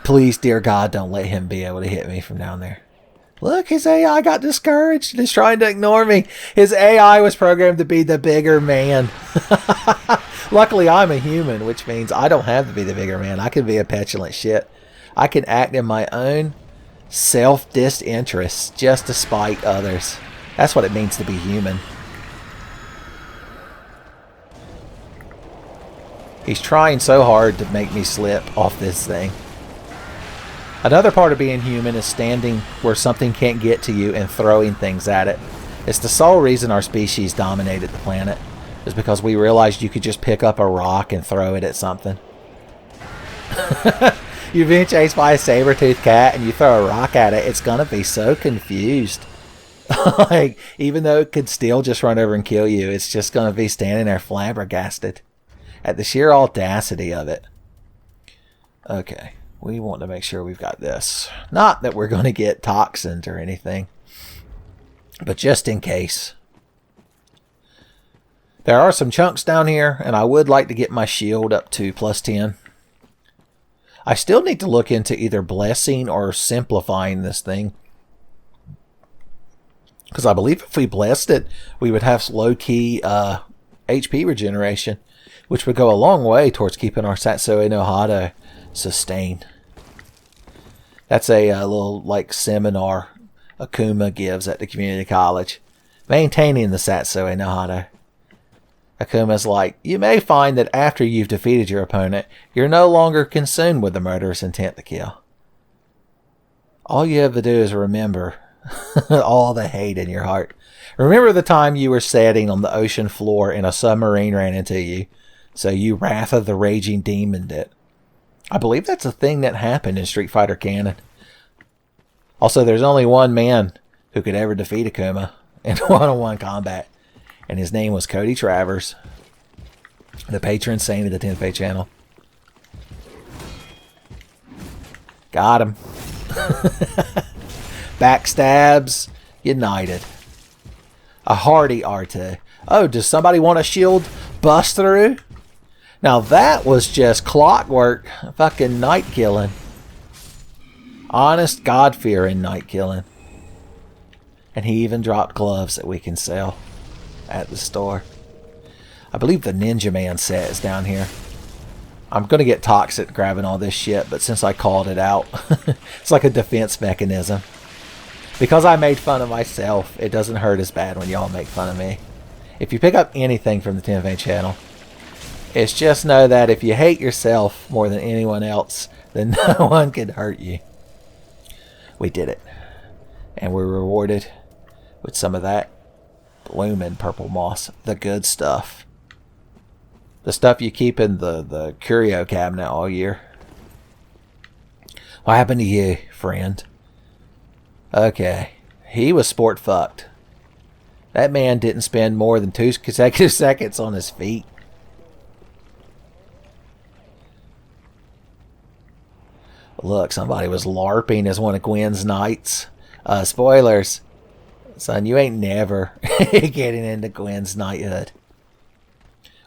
Please, dear God, don't let him be able to hit me from down there. Look, his AI got discouraged and is trying to ignore me. His AI was programmed to be the bigger man. Luckily, I'm a human, which means I don't have to be the bigger man. I can be a petulant shit. I can act in my own self-disinterest just to spite others. That's what it means to be human. He's trying so hard to make me slip off this thing. Another part of being human is standing where something can't get to you and throwing things at it. It's the sole reason our species dominated the planet. Is because we realized you could just pick up a rock and throw it at something. You've been chased by a saber-toothed cat and you throw a rock at it, it's gonna be so confused. Like, even though it could still just run over and kill you, it's just gonna be standing there flabbergasted at the sheer audacity of it. Okay. We want to make sure we've got this. Not that we're going to get toxins or anything, but just in case. There are some chunks down here, and I would like to get my shield up to +10. I still need to look into either blessing or simplifying this thing. Because I believe if we blessed it, we would have low-key HP regeneration, which would go a long way towards keeping our Satsui no Hado sustained. That's a little like seminar Akuma gives at the community college. Maintaining the Satsui no Hado. Akuma's like, you may find that after you've defeated your opponent, you're no longer consumed with the murderous intent to kill. All you have to do is remember all the hate in your heart. Remember the time you were sitting on the ocean floor and a submarine ran into you, so you Wrath of the Raging Demon it. I believe that's a thing that happened in Street Fighter canon. Also, there's only one man who could ever defeat Akuma in one-on-one combat. And his name was Cody Travers, the patron saint of the Tenfey channel. Got him. Backstabs united. A hearty R2. Oh, does somebody want a shield bust through? Now that was just clockwork fucking night killing. Honest God-fearing night killing. And he even dropped gloves that we can sell at the store. I believe the Ninja Man set is down here. I'm going to get toxic grabbing all this shit, but since I called it out, it's like a defense mechanism. Because I made fun of myself, it doesn't hurt as bad when y'all make fun of me. If you pick up anything from the Tenfey channel, it's just know that if you hate yourself more than anyone else, then no one can hurt you. We did it. And we're rewarded with some of that blooming purple moss. The good stuff. The stuff you keep in the curio cabinet all year. What happened to you, friend? Okay. He was sport fucked. That man didn't spend more than 2 consecutive seconds on his feet. Look, somebody was LARPing as one of Gwen's knights. Spoilers. Son, you ain't never getting into Gwen's knighthood.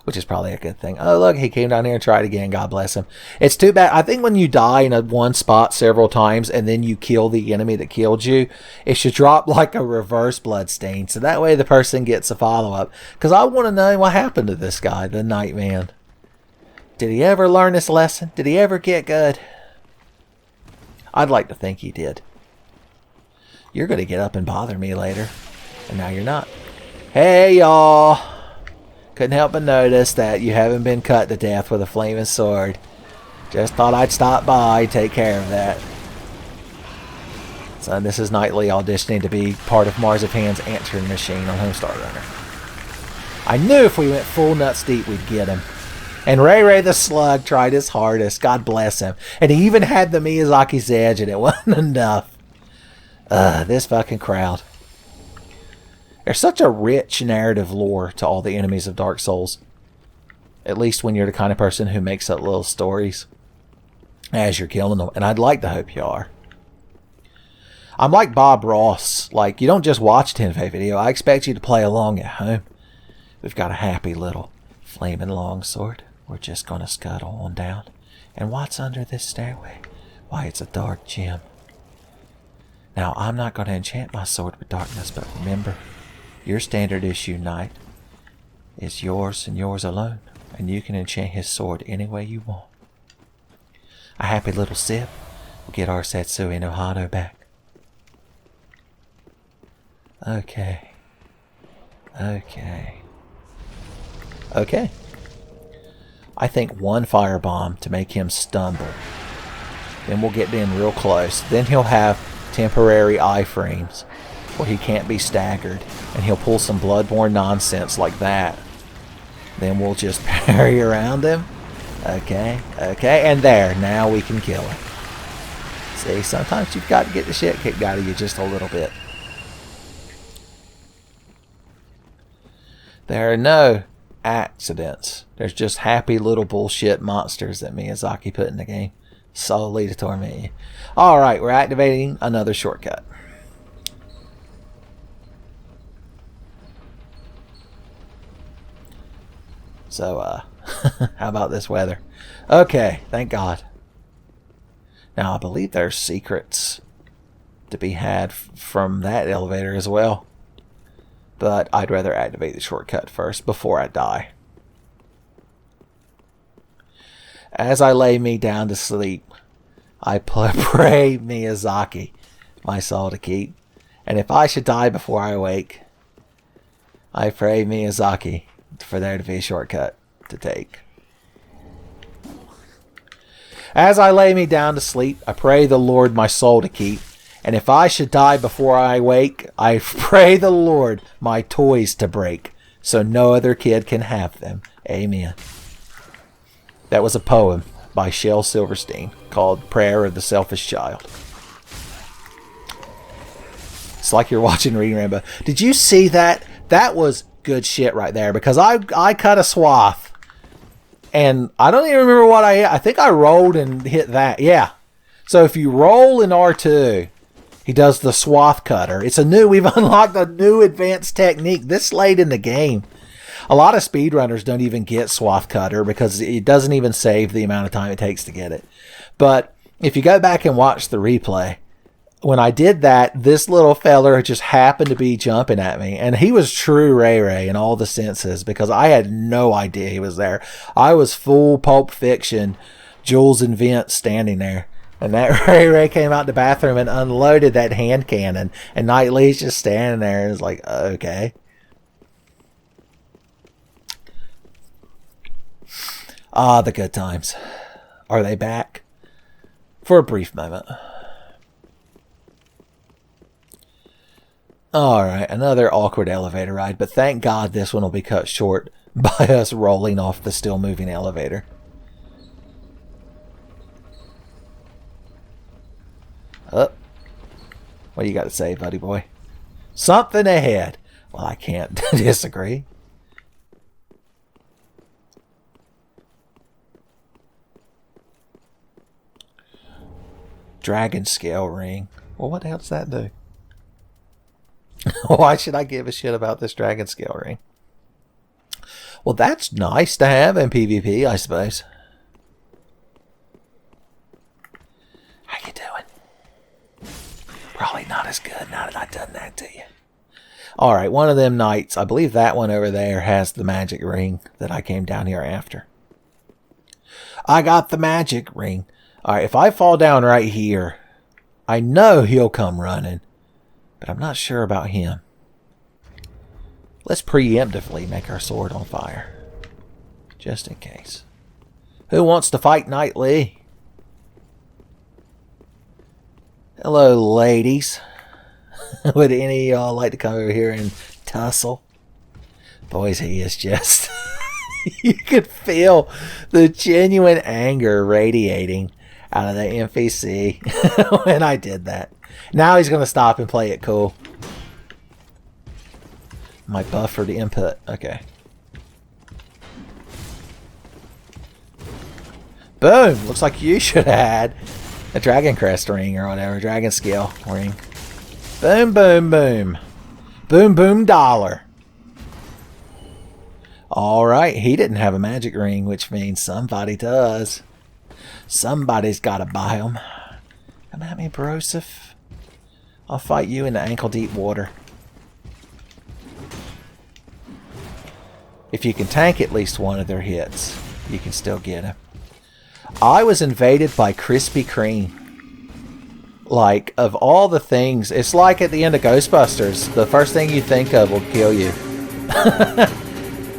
Which is probably a good thing. Oh, look, he came down here and tried again. God bless him. It's too bad. I think when you die in one spot several times and then you kill the enemy that killed you, it should drop like a reverse bloodstain. So that way the person gets a follow-up. Because I want to know what happened to this guy, the Nightman. Did he ever learn this lesson? Did he ever get good? I'd like to think he did. You're going to get up and bother me later. And now you're not. Hey, y'all. Couldn't help but notice that you haven't been cut to death with a flaming sword. Just thought I'd stop by, take care of that. So this is Nightly auditioning to be part of Marzipan's answering machine on Homestar Runner. I knew if we went full nuts deep, we'd get him. And Ray Ray the Slug tried his hardest. God bless him. And he even had the Miyazaki's edge, and it wasn't enough. This fucking crowd. There's such a rich narrative lore to all the enemies of Dark Souls. At least when you're the kind of person who makes up little stories as you're killing them. And I'd like to hope you are. I'm like Bob Ross. Like, you don't just watch Tenfey video. I expect you to play along at home. We've got a happy little flaming longsword. We're just going to scuttle on down. And what's under this stairway? Why, it's a dark gem. Now, I'm not going to enchant my sword with darkness, but remember, your standard issue knight is yours and yours alone, and you can enchant his sword any way you want. A happy little sip will get our Setsui no Hado back. Okay. I think one firebomb to make him stumble. Then we'll get in real close. Then he'll have temporary iframes where he can't be staggered, and he'll pull some Bloodborne nonsense like that. Then we'll just parry around him. Okay, and there, now we can kill him. See, sometimes you've got to get the shit kicked out of you just a little bit. There are no accidents. There's just happy little bullshit monsters that Miyazaki put in the game solely to torment you. Alright, we're activating another shortcut. So, how about this weather? Okay, thank God. Now, I believe there's secrets to be had from that elevator as well. But I'd rather activate the shortcut first before I die. As I lay me down to sleep, I pray Miyazaki my soul to keep. And if I should die before I wake, I pray Miyazaki for there to be a shortcut to take. As I lay me down to sleep, I pray the Lord my soul to keep. And if I should die before I wake, I pray the Lord my toys to break, so no other kid can have them. Amen. That was a poem by Shel Silverstein called Prayer of the Selfish Child. It's like you're watching Reading Rainbow. Did you see that? That was good shit right there, because I cut a swath. And I don't even remember what I hit. I think I rolled and hit that. Yeah. So if you roll in R2, he does the swath cutter. We've unlocked a new advanced technique this late in the game. A lot of speedrunners don't even get swath cutter because it doesn't even save the amount of time it takes to get it. But if you go back and watch the replay, when I did that, this little feller just happened to be jumping at me. And he was true Ray Ray in all the senses, because I had no idea he was there. I was full Pulp Fiction, Jules and Vince standing there. And that Ray came out the bathroom and unloaded that hand cannon. And Knightley's just standing there and is like, okay. Ah, the good times. Are they back? For a brief moment. Alright, another awkward elevator ride. But thank God this one will be cut short by us rolling off the still moving elevator. Up. What do you got to say, buddy boy? Something ahead. Well, I can't disagree. Dragon scale ring. Well, what the hell does that do? Why should I give a shit about this dragon scale ring? Well, that's nice to have in PvP, I suppose. How you doing? Probably not as good now that I've done that to you. Alright, one of them knights. I believe that one over there has the magic ring that I came down here after. I got the magic ring. Alright, if I fall down right here, I know he'll come running. But I'm not sure about him. Let's preemptively make our sword on fire. Just in case. Who wants to fight Knightley? Hello, ladies. Would any of y'all like to come over here and tussle? Boys, he is just... you could feel the genuine anger radiating out of the NPC when I did that. Now he's going to stop and play it cool. My buffered input. Okay. Boom! Looks like you should have had a Dragon Crest ring or whatever. Dragon Scale ring. Boom, boom, boom. Boom, boom, dollar. Alright, he didn't have a magic ring, which means somebody does. Somebody's got to buy them. Come at me, Broseph. I'll fight you in the ankle-deep water. If you can tank at least one of their hits, you can still get him. I was invaded by Krispy Kreme. Like, of all the things, it's like at the end of Ghostbusters. The first thing you think of will kill you.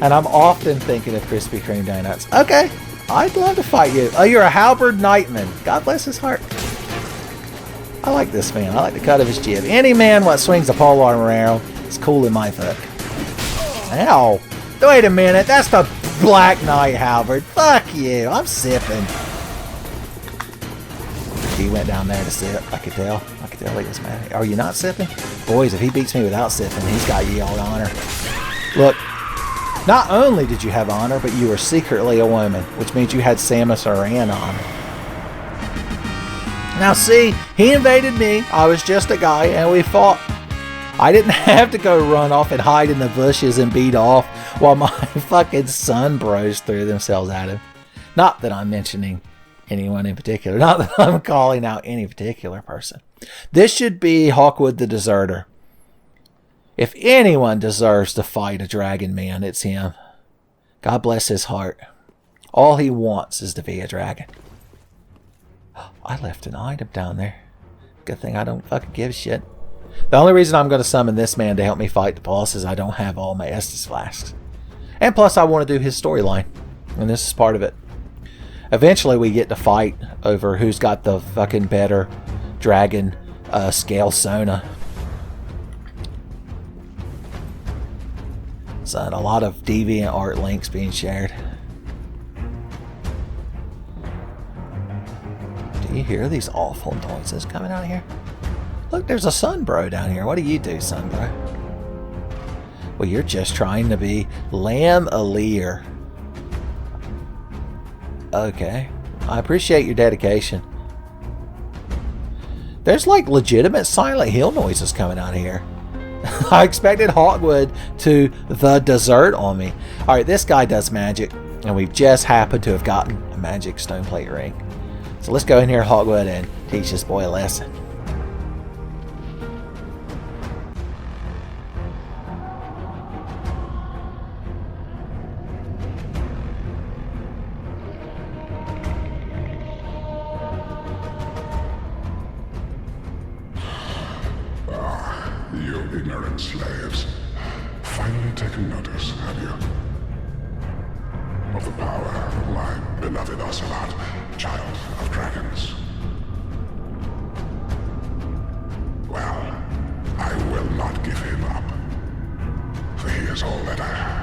And I'm often thinking of Krispy Kreme donuts. Okay, I'd love to fight you. Oh, you're a halberd knightman. God bless his heart. I like this man. I like the cut of his jib. Any man what swings a pole arm arrow is cool in my book. Ow. Wait a minute. That's the Black Knight halberd. Fuck you. I'm sipping. He went down there to sip. I could tell. I could tell he was mad. Are you not sipping? Boys, if he beats me without sipping, he's got you all honor. Look. Not only did you have honor, but you were secretly a woman, which means you had Samus Aran honor. Now see, he invaded me, I was just a guy, and we fought. I didn't have to go run off and hide in the bushes and beat off while my fucking son bros threw themselves at him. Not that I'm mentioning anyone in particular, not that I'm calling out any particular person. This should be Hawkwood the Deserter. If anyone deserves to fight a dragon man, it's him. God bless his heart. All he wants is to be a dragon. I left an item down there. Good thing I don't fucking give a shit. The only reason I'm going to summon this man to help me fight the boss is I don't have all my Estus flasks. And plus I want to do his storyline. And this is part of it. Eventually we get to fight over who's got the fucking better dragon scale Sona. Son, a lot of deviant art links being shared. Do you hear these awful noises coming out of here? Look, there's a Sunbro down here. What do you do, Sunbro? Well, you're just trying to be Lamb Aleer. Okay. I appreciate your dedication. There's like legitimate Silent Hill noises coming out of here. I expected Hawkwood to the dessert on me. Alright, this guy does magic, and we've just happened to have gotten a magic stone plate ring. So let's go in here, Hawkwood, and teach this boy a lesson. ignorant slaves. Finally taken notice, have you? Of the power of my beloved Ocelot, child of dragons. Well, I will not give him up. For he is all that I have.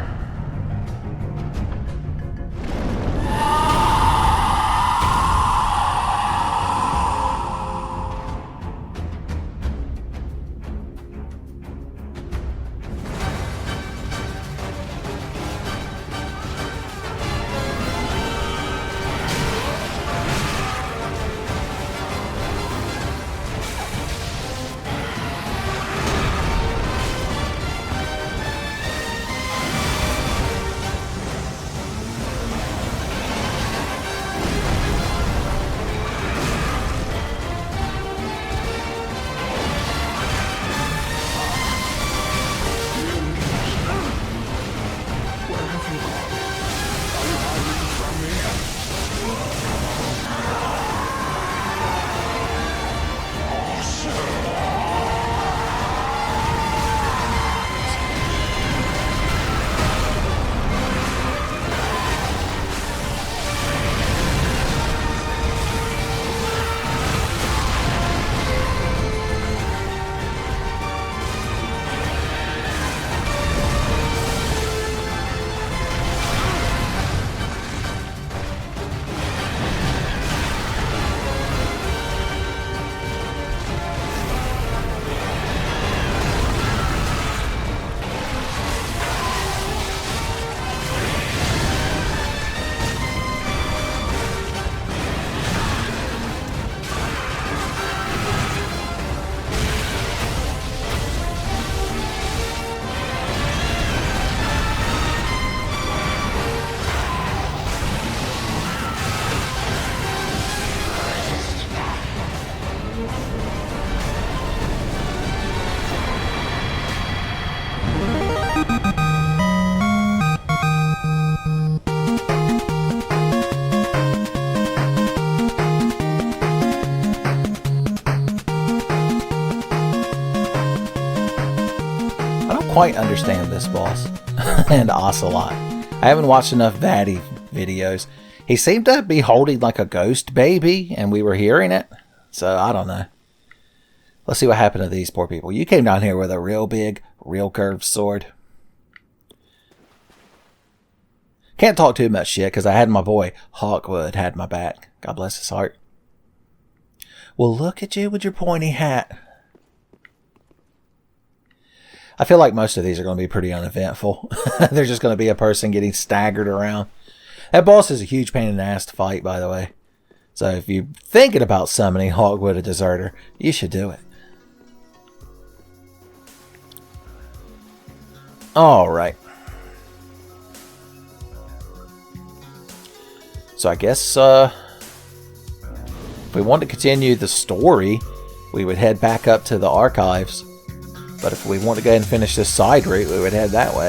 Quite understand this boss and Ocelot. I haven't watched enough Vatty videos. He seemed to be holding like a ghost baby and we were hearing it. So I don't know. Let's see what happened to these poor people. You came down here with a real big, real curved sword. Can't talk too much shit because I had my boy Hawkwood had my back. God bless his heart. Well, look at you with your pointy hat. I feel like most of these are going to be pretty uneventful. They're just going to be a person getting staggered around. That boss is a huge pain in the ass to fight, by the way. So if you're thinking about summoning Hawkwood a Deserter, you should do it. Alright. So I guess if we want to continue the story, we would head back up to the archives. But if we want to go ahead and finish this side route, we would head that way.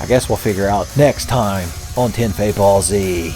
I guess we'll figure out next time on Tenfey Ball Z.